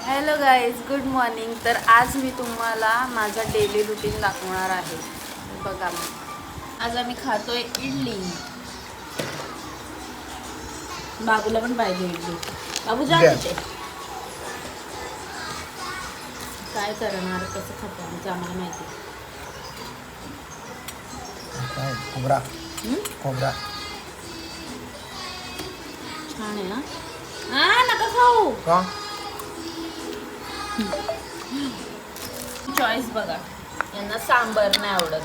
Hello guys, good morning. तर आज मी तुम्हाला माझा डेली रुटीन दाखवणार आहे. बघा, आज आम्ही खातोय इडली. बाबूला पण पाहिजे इडली. बाबू जा तिथे. काय करणार, कसं खातो आमचं आम्हाला माहिती. खोबरा खोबरा छान आहे ना. नका खाऊ. का चॉईस बघा, यांना सांबर नाही आवडत,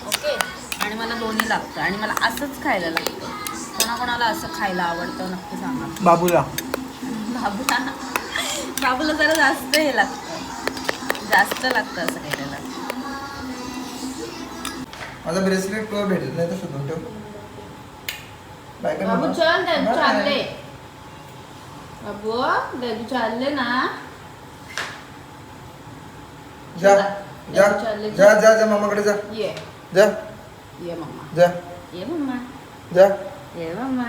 ओके, आणि मला दोन्ही लागतं आणि मला असंच खायला लागतं. कोणाकोणाला असं खायला आवडतं नक्की सांगा. बाबूला बाबूला जरा जास्त हे लागतं, जास्त लागतं असं खायला. माझा ब्रेसलेट भेटत नाही तर शोधून ठेव. बाबू चल, देबू चालले. बाबू देबू चालले ना. जा जा जा जा जा मामाकडे जा. ये जा ये मम्मा, जा ये मम्मा, जा. ये मम्मा,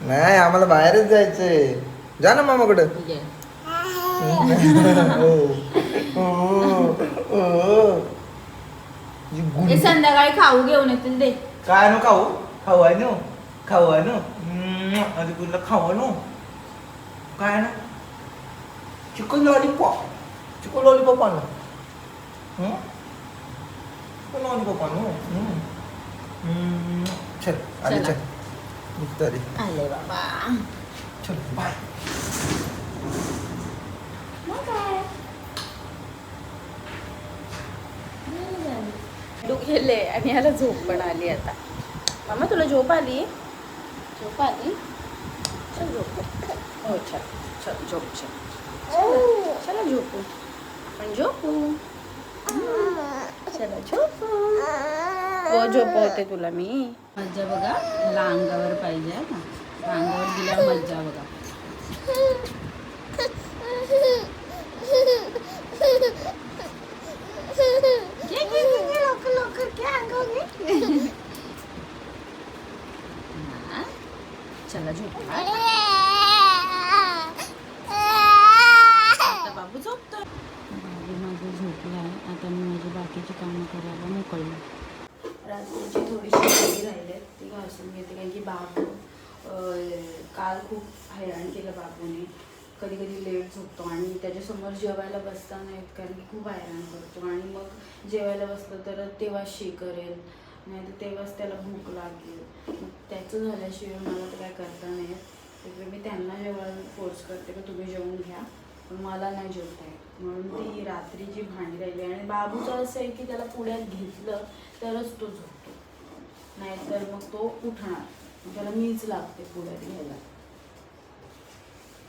नाही, आम्हाला बाहेरच जायचंय. जा ना मामाकडे. ये. हे संध्याकाळी खाऊ घेऊन येतील दे. काय नो खाऊ खाऊ आहे नो खाऊ आहे नो आधी तुला खाऊ नो काय ना चिकन लॉलीपॉप आणलं. चिकन लॉलीपॉप आणू. चल आली, चला. चल निघतो आली. आले बाबा. चल बाय. गेले आणि याला झोप पण आली आता. मामा तुला झोप आली? झोप आली? चल झोप. हो चल चल झोप. चला झोपू, आपण झोपू. चला झोपू. हो झोपवते तुला मी. मज्जा बघा, ह्याला अंगावर पाहिजे ना. अंगावर दिल्यावर मज्जा बघा. चला झोप. आता बाबू झोपतो. बाबू माझं झोपला आहे. आता मी माझी बाकीची कामं करायला मोकळली. रात्रीची थोडीशी भांडी राहिली ती घासून घेते, कारण की बाबू काल खूप हैराण केलं बाबूने. कधी कधी लेट झोपतो आणि त्याच्यासमोर जेवायला बसता नाहीत, कारण की खूप हैराण करतो. आणि मग जेवायला बसलं तर तेव्हा शी करेल, नाही तर तेव्हाच त्याला भूक लागेल. मग त्याचं झाल्याशिवाय मला तर काय करता नाही येत. त्यामुळे मी त्यांना जेवायला फोर्स करते की तुम्ही जेवून घ्या, पण मला नाही जेवता येत. म्हणून ती रात्रीची भांडी राहिली. आणि बाबूचं असं आहे की त्याला पुढ्यात घेतलं तरच तो झोपतो, नाहीतर मग तो उठणार. त्याला मीच लागते पुढ्यात घ्यायला.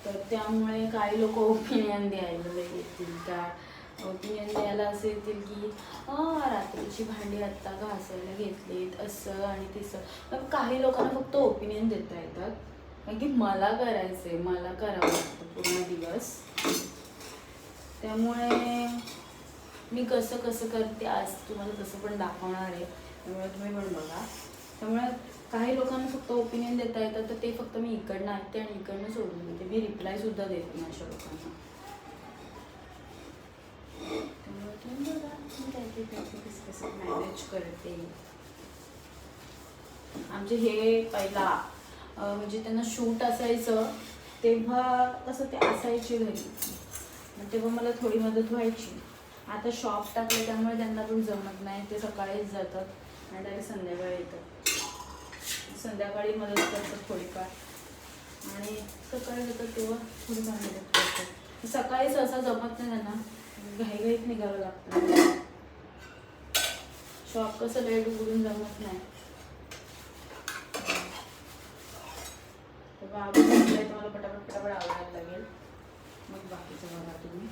तर त्यामुळे काही लोक ओपिनियन द्यायला येतील का, ओपिनियन द्यायला असं येतील की रात्रीची भांडी आत्ता घासायला घेतलीत असं आणि तसं. पण काही लोकांना फक्त ओपिनियन देता येतात, कारण की मला करायचं आहे, मला करावं लागतं पूर्ण दिवस. त्यामुळे मी कसं कसं करते आज तुम्हाला तसं पण दाखवणार आहे, त्यामुळे तुम्ही पण बघा. त्यामुळे काही लोकांना फक्त ओपिनियन देता येतं, तर ते फक्त मी इकडनं ऐकते आणि इकडनं सोडून देते. मी रिप्लायसुद्धा देते नाही अशा लोकांना. त्यामुळे तुम्ही बघा मी कसं कसं मॅनेज करते. आमचे हे पहिला म्हणजे त्यांना शूट असायचं तेव्हा कसं ते असायचे घरी, मग तेव्हा मला थोडी मदत व्हायची. आता शॉप टाकले त्यामुळे त्यांना पण जमत नाही. ते सकाळीच जातात आणि डायरेक्ट संध्याकाळी येतात. संध्याकाळी मदत करतात थोडीफार आणि सकाळी जातात तेव्हा थोडीफार मदत करतात. सकाळीच असं जमत नाही त्यांना, घाईघाईत निघावं लागतं. शॉप कसं लेट उघडून जमत नाही. बाबू म्हटलंय तुम्हाला पटापट आवडायला लागेल, मग बाकीचं बघा तुम्ही.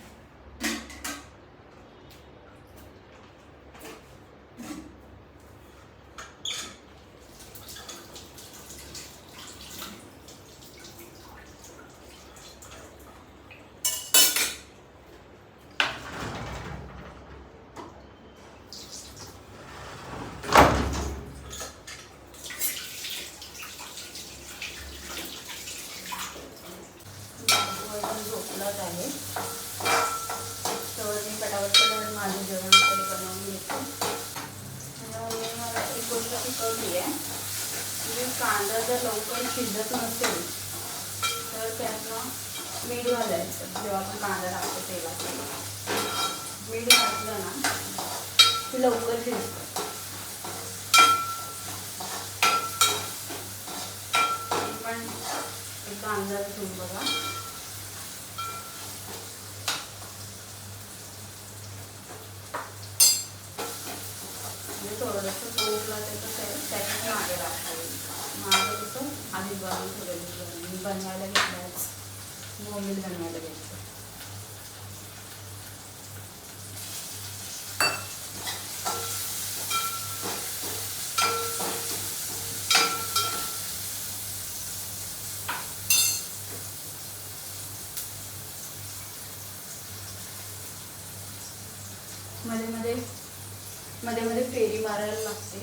झोपलाच आहे. कांदा जर लवकर शिजत नसेल तर त्यातनं मीठ घालायचं. जेव्हा आपण कांदा टाकतो तेलात मीठ घातलं ना की लवकर शिजतं. पण एकदा अंदाज घेऊन बघा. थोडंसं तोपला त्याच्यात मागे लागतं. माझं कसं आधी बनवून ठेवलेलं मी बनवायला घेतल्यास बोंबील बनवायला घ्यायचं. मध्ये मध्ये फेरी मारायला लागते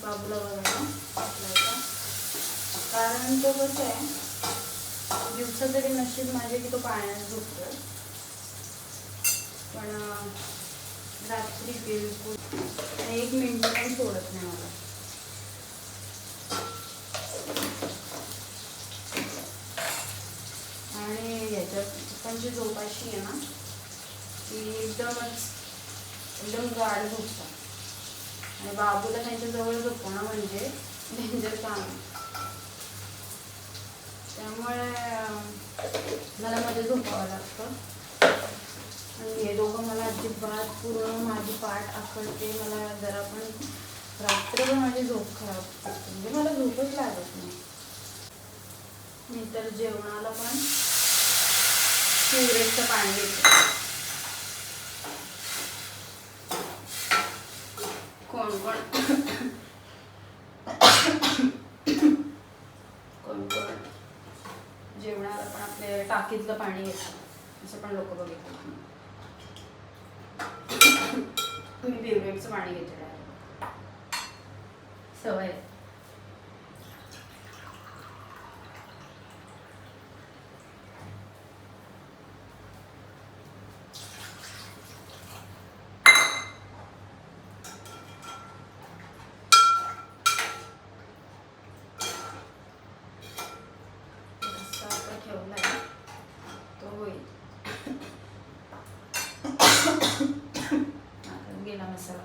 बाबूला बघायला. कारण तो कसं आहे दिवसा तरी नशीब माझे की तो पाण्यात झोपतो पण रात्री बिलकुल 1 मिनिट पण सोडत नाही मला. आणि याच्यात पण जी झोप अशी आहे ना ती एकदम गाढ झोपतात. आणि बाबूला त्यांच्या जवळ झोपणं म्हणजे डेंजर काम. त्यामुळे मला मध्ये झोपावं लागतं. आणि हे दोघं मला अजिबात पूर्ण माझी पाठ आखडते. मला जरा पण रात्रभर माझी झोप खराब करते. म्हणजे मला झोपच लागत नाही. मी तर जेवणाला पण प्युरेटचं पाणी घेते. कोण जेवणाला पण आपले टाकीतलं पाणी घेतात असं पण लोक बघितलं. मी प्युरेटचं पाणी घेते. सवय. गेला मसाला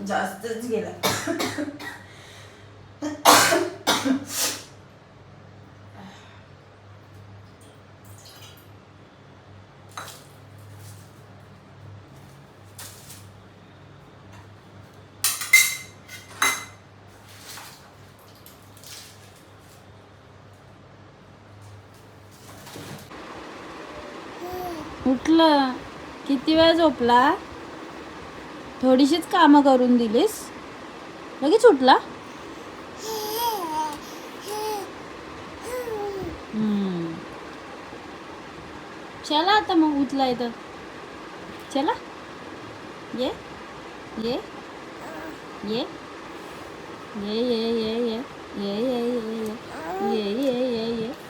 जास्तच गेला. उठलं. किती वेळ झोपला? थोडीशीच कामं करून दिलीस लगेच उठला. चला आता मग उठला इथं. चला ये ये ये ये ये ये ये ये ये ये ये ये ये ये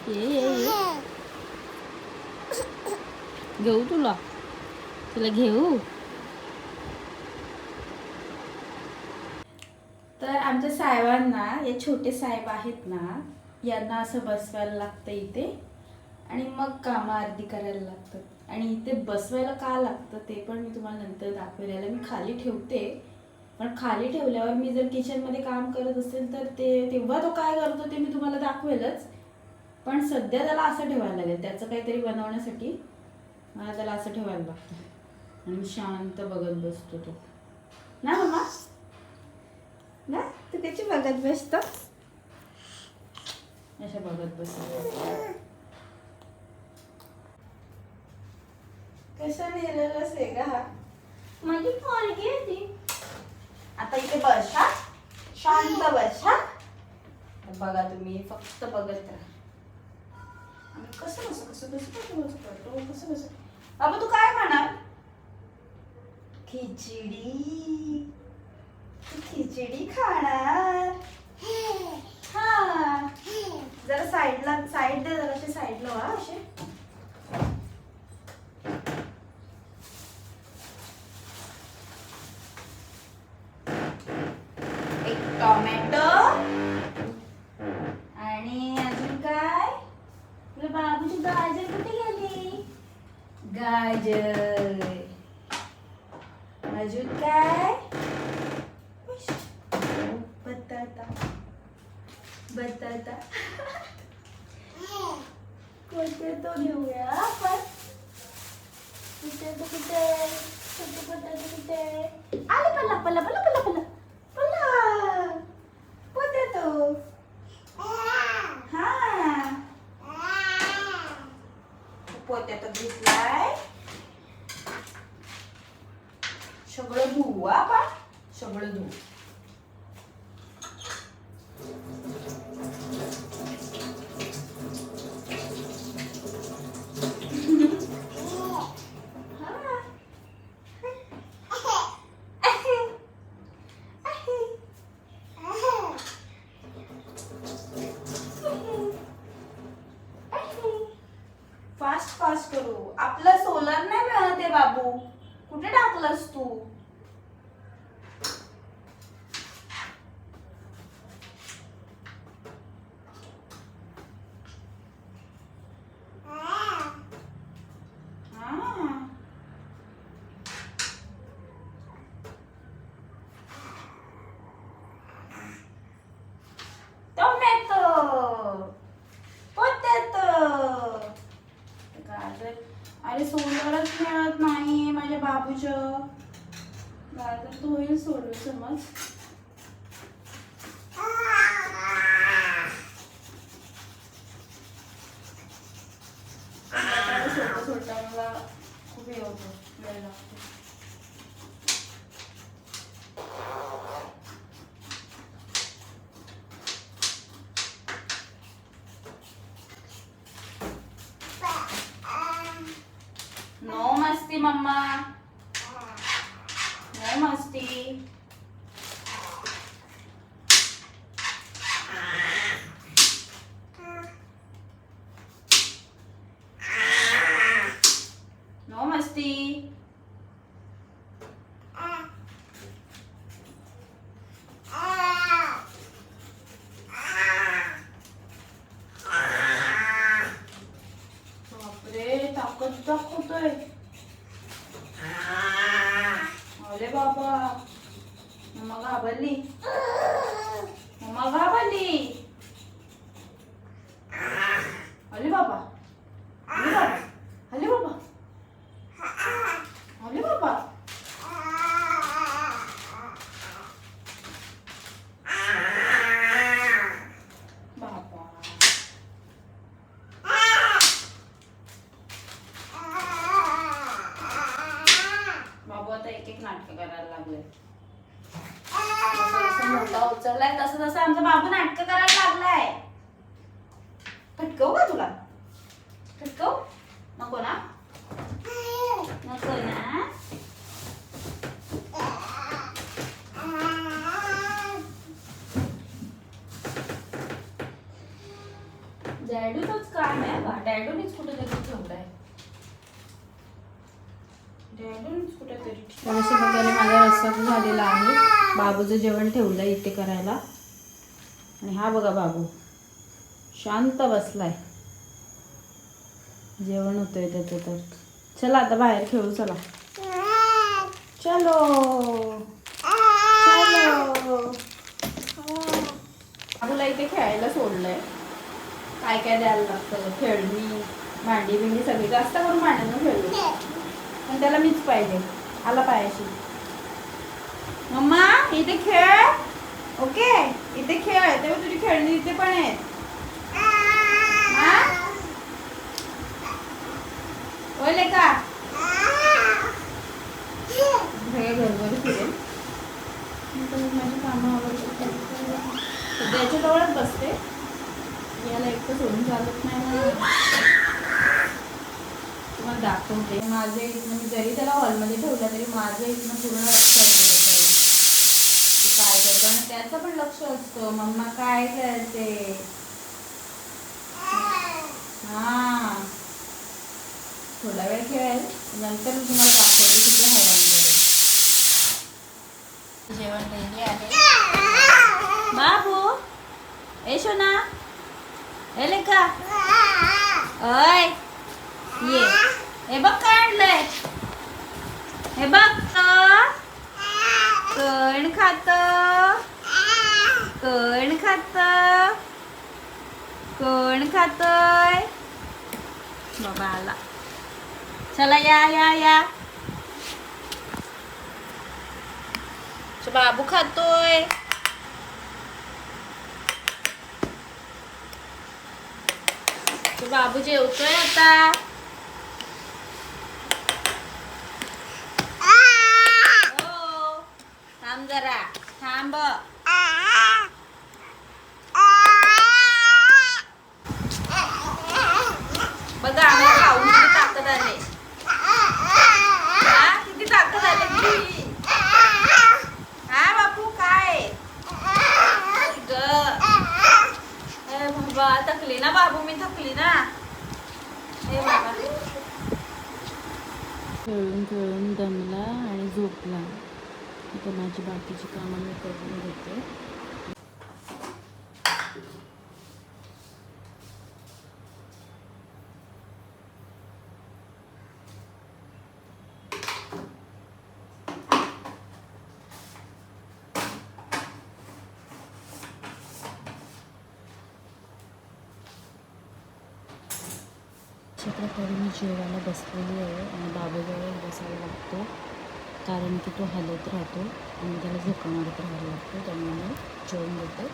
ये ये घेऊ तुला घेऊ. तर आमच्या साहेबांना हे छोटे साहेब आहेत ना यांना असं बसवायला लागतं इथे आणि मग कामं अर्धी करायला लागतात. आणि इथे बसवायला का लागतं ते पण मी तुम्हाला नंतर दाखवेल. मी खाली ठेवते पण खाली ठेवल्यावर मी जर किचनमध्ये काम करत असेल तर तेव्हा तो काय करतो ते मी तुम्हाला दाखवेलच. पण सध्या त्याला असं ठेवायला लागेल. त्याचं काहीतरी बनवण्यासाठी मला त्याला असं ठेवायला लागतं आणि शांत बघत बसतो तो ना. मम्मा ना तू त्याची बघत बसतो अशा बघत बसतो. कशा नेलेलंच आहे का हा माझी पोरगी होती. आता इथे बस हा शांत बस हा. बघा तुम्ही फक्त बघत राहा. कसं कसं कसं कसं कसं कसं करतो कसं कसं. बाबा तू काय खाणार? खिचडी. खिचडी खाणार. हा जरा साईड दे जरा असे साईडला व्हा असे. गाजर. अजून काय? बटाटा. बटाटा. कोणते तो घेऊया आपण. कुठे कुठे बटाटा कुठे आले. पल्ला पल्ला पल्ला पल्ला पल्ला पल्ला. पोटॅटो. हा पोटॅटो दिसलाय. सगळं धुवू आपण. सगळं धुवू. फास्ट फास्ट करू. आपलं सोलर नाही मिळत आहे बाबू. कुठे टाकलंस तू? अरे सोलरच मिळत नाही माझ्या बाबूचं. गाजर तो होईल सोलर समज. सोडता सोडता मला खूप हे होतं. वेळ लागतो. नो मस्ती मम्मा. नो मस्ती. नो मस्ती. बापरे ताकद दाखवतोय. अरे बाबा. मम्मा घाबरली. मम्मा घाबरली. अरे बाबा. अरे बाबा. अरे बाबा. अरे बाबा. बाबू आता एक एक नाटक करायला लागले. जसं मोठा उचललाय तसं तसं आमचा बाबू नाटक करायला लागलाय. फटकवू का तुला? फटकव नको ना. नको ना. डॅडूच काम आहे का? डॅडूनीच कुठेतरी ठेवलाय. अशा प्रकारे माझा रस्सा झालेला आहे. बाबूचं जेवण ठेवलं इथे करायला. आणि हा बघा बाबू शांत बसलाय. जेवण होतंय त्याचं तर. चला आता बाहेर खेळू. चला चलो चलो. बाबूला इथे खेळायला सोडलंय. काय काय द्यायला लागतं. खेळणी भांडी बिंडी सगळी. जास्त करून भांड्यानं खेळलो पण त्याला मीच पाहिजे. आला पायाशी. मम्मा इथे खेळ. ओके इथे खेळ. तेव्हा तुझी खेळणी इथे पण आहेत. बोले का घरभर फिरेल. माझी कामं आवडतात. सध्याच्या जवळच बसते. याला एकटं सोडून चालत नाही ना. तुम्हाला दाखवते. माझे इथनं मी जरी त्याला हॉलमध्ये ठेवला तरी माझं इथनं पूर्ण लक्ष असतं काय करतो. आणि त्याचं पण लक्ष असतं मम्मा काय करते. हा थोडा वेळ खेळेल नंतर मी तुम्हाला दाखवते किती हैराण करेल. जेवण रेडी आहे. बाबू येशो ना. एले का. अय ये हे बघ काय आणलंय. हे बघ कोण खात, कोण खात, कोण खातोय. बाबा आला. चला या या या. बाबू खातोय. बाबू जेवतोय आता. थांब जरा थांब. बघा आम्ही खाऊन किती ताकद आले. किती ताकद आले की. हा बापू काय ग. बाबा थकली ना बाबू, मी थकली ना. हे बाबा खेळून खेळून दमला आणि झोपला. आता माझी बाकीची कामं मी करून घेते. अशाप्रकारे मी जेवायला बसलेली आहे आणि बाबूजवळ बसायला लागतो, कारण की तो हलत राहतो आणि त्याला झोका मारत राहायला लागतो. त्यामुळे मी जेवून देते.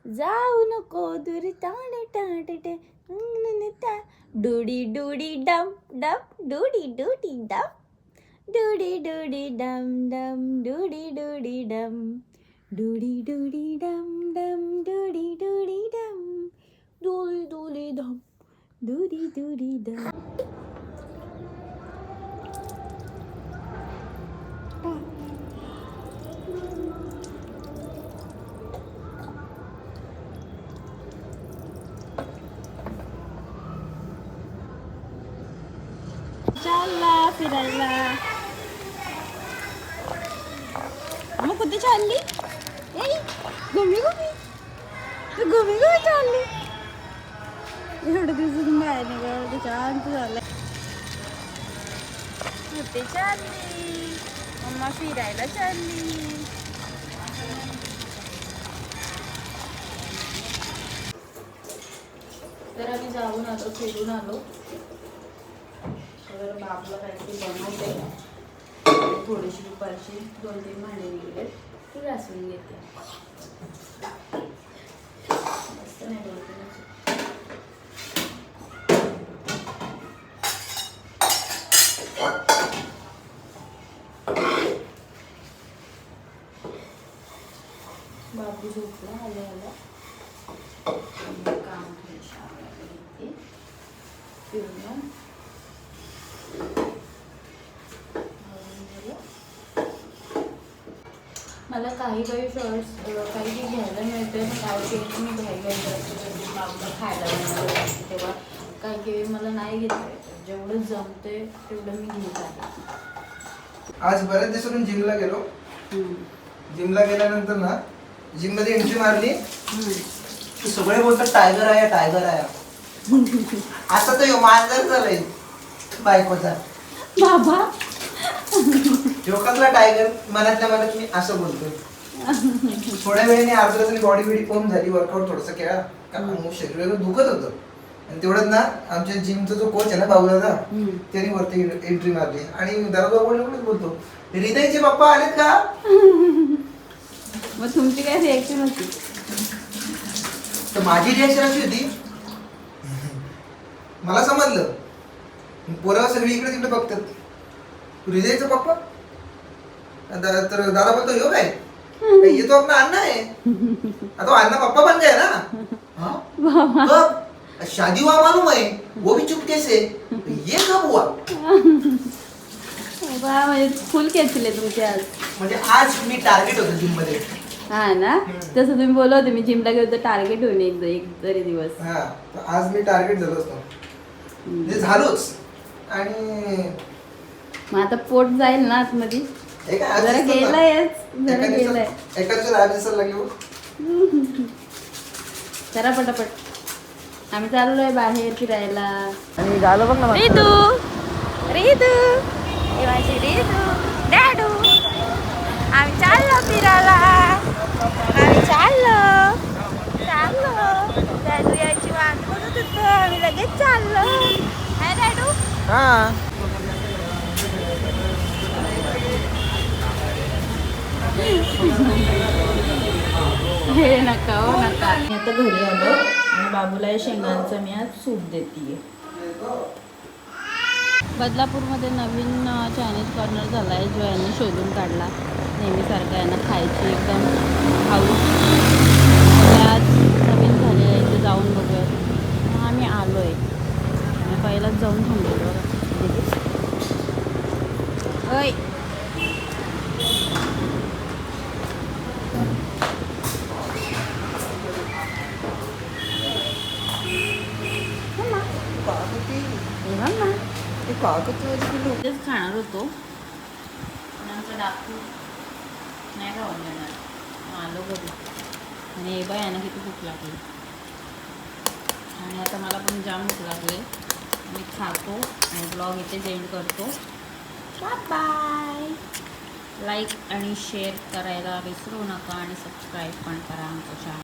जाऊ नको दूर ताणे टाटे डुडी डुडी डम डम डुडी डुडी डम डुडी डुडी डम डम डुडी डुडी डम डुडी डुडी डम डम डुडी डुडी डम डुडी डुडी डम डुडी डुडी डम. चालला फिरायला. मग कुठे चालली. घुमी घुमी तू घुमी घुमी चालली. एवढं दिवसातून बाहेर निघाल शांत झालं. कुठे चालली. मम्मा फिरायला चालली. तर आम्ही जाऊन आलो, फिरून आलो. तर बाबूला काहीतरी बनवते. थोडीशी दुपारची 2-3 भांडे निघले ती घासून घेते. मस्त नाही बोलते. बाबू झोपला आल्या आल्या. काम घेते फिरून. मला काही शॉर्ट्स काही घ्यायला मिळतं, काही मी घ्यायला बाबूला खायला मिळालं तेव्हा काही मला नाही घेता येतं. जेवढं जमते तेवढं मी घेत आहे. आज बऱ्याच दिवसातून जिमला गेलो. जिमला गेल्यानंतर ना जिम मध्ये एंट्री मारली. सगळे बोलतात टायगर आहे टायगर आहे. आता तो मांजर झालाय बायकोचा. बाबा जोकातला टायगर मनातल्या मनात मी असं बोलतोय. थोड्या वेळाने अर्ध्या तासाने बॉडी बिडी फॉर्म झाली. वर्कआउट थोडंसं केला कारण शरीर वगैरे दुखत होतं. आणि तेवढ्यात ना आमच्या जिमचा जो कोच आहे ना बाबू दादा, त्याने वरती एंट्री मारली आणि दादा बोलतो हृदयचे पप्पा आलेत का. मग तुमची काय रिएक्शन होती. तर माझी रिएक्शन अशी होती, मला समजलं पोरं सगळी इकडे तिकडे बघतात. हृदयचा पप्पा. तर दादा बोलतो यो काय ये तो अपना अन्ना है. तो अन्ना पप्पा बन गया ना. कब शादी हुआ मालूम है वो भी चुपके से. ये कब हुआ. म्हणजे फुल खेचले तुमचे आज. म्हणजे आज मी टार्गेट होतो जिम मध्ये. हा ना तसं तुम्ही बोलत होते मी जिमला गेलो तर टार्गेट होईल एक तरी दिवस. हा आज मी टार्गेट झालो असतो. म्हणजे झालोच. आणि मग आता पोट जाईल ना आतमध्ये. जरा गेलाय जरा गेलाय. एका दिवसात 10 दिवसाला लागले. जरा पटापट आम्ही चाललोय बाहेर फिरायला. आणि झालं बघ ना रिदू रिदू ही माझी रिदू डॅडू. आम्ही चाललो फिरायला. आम्ही चाललो डॅडू यायची वाट बघत होतो. आम्ही लगेच चाललो. हाय डॅडू. हा हे नका हो नका. मी आता घरी आलो आणि बाबूला या शेंगांचं मी आज सूप देते. बदलापूरमध्ये नवीन चायनीज कॉर्नर झाला आहे जो यांनी शोधून काढला. नेहमीसारखं यांना खायची एकदम हाऊस. आज नवीन झालेलं आहे इथे जाऊन बघूया. मग आम्ही आलो आहे. आम्ही पहिलाच जाऊन थांबलेलो बघा. ओय तेच खाणार होतो पण आमचा डाकू नाही खाऊन देणार. आलो घरी आणि हे बाय यांना किती भूक लागली आणि आता मला पण जाम भूक लागली. मी खातो आणि ब्लॉग इथे एंड करतो. बाय. लाईक आणि शेअर करायला विसरू नका आणि सबस्क्राईब पण करा आमच्या चॅनल.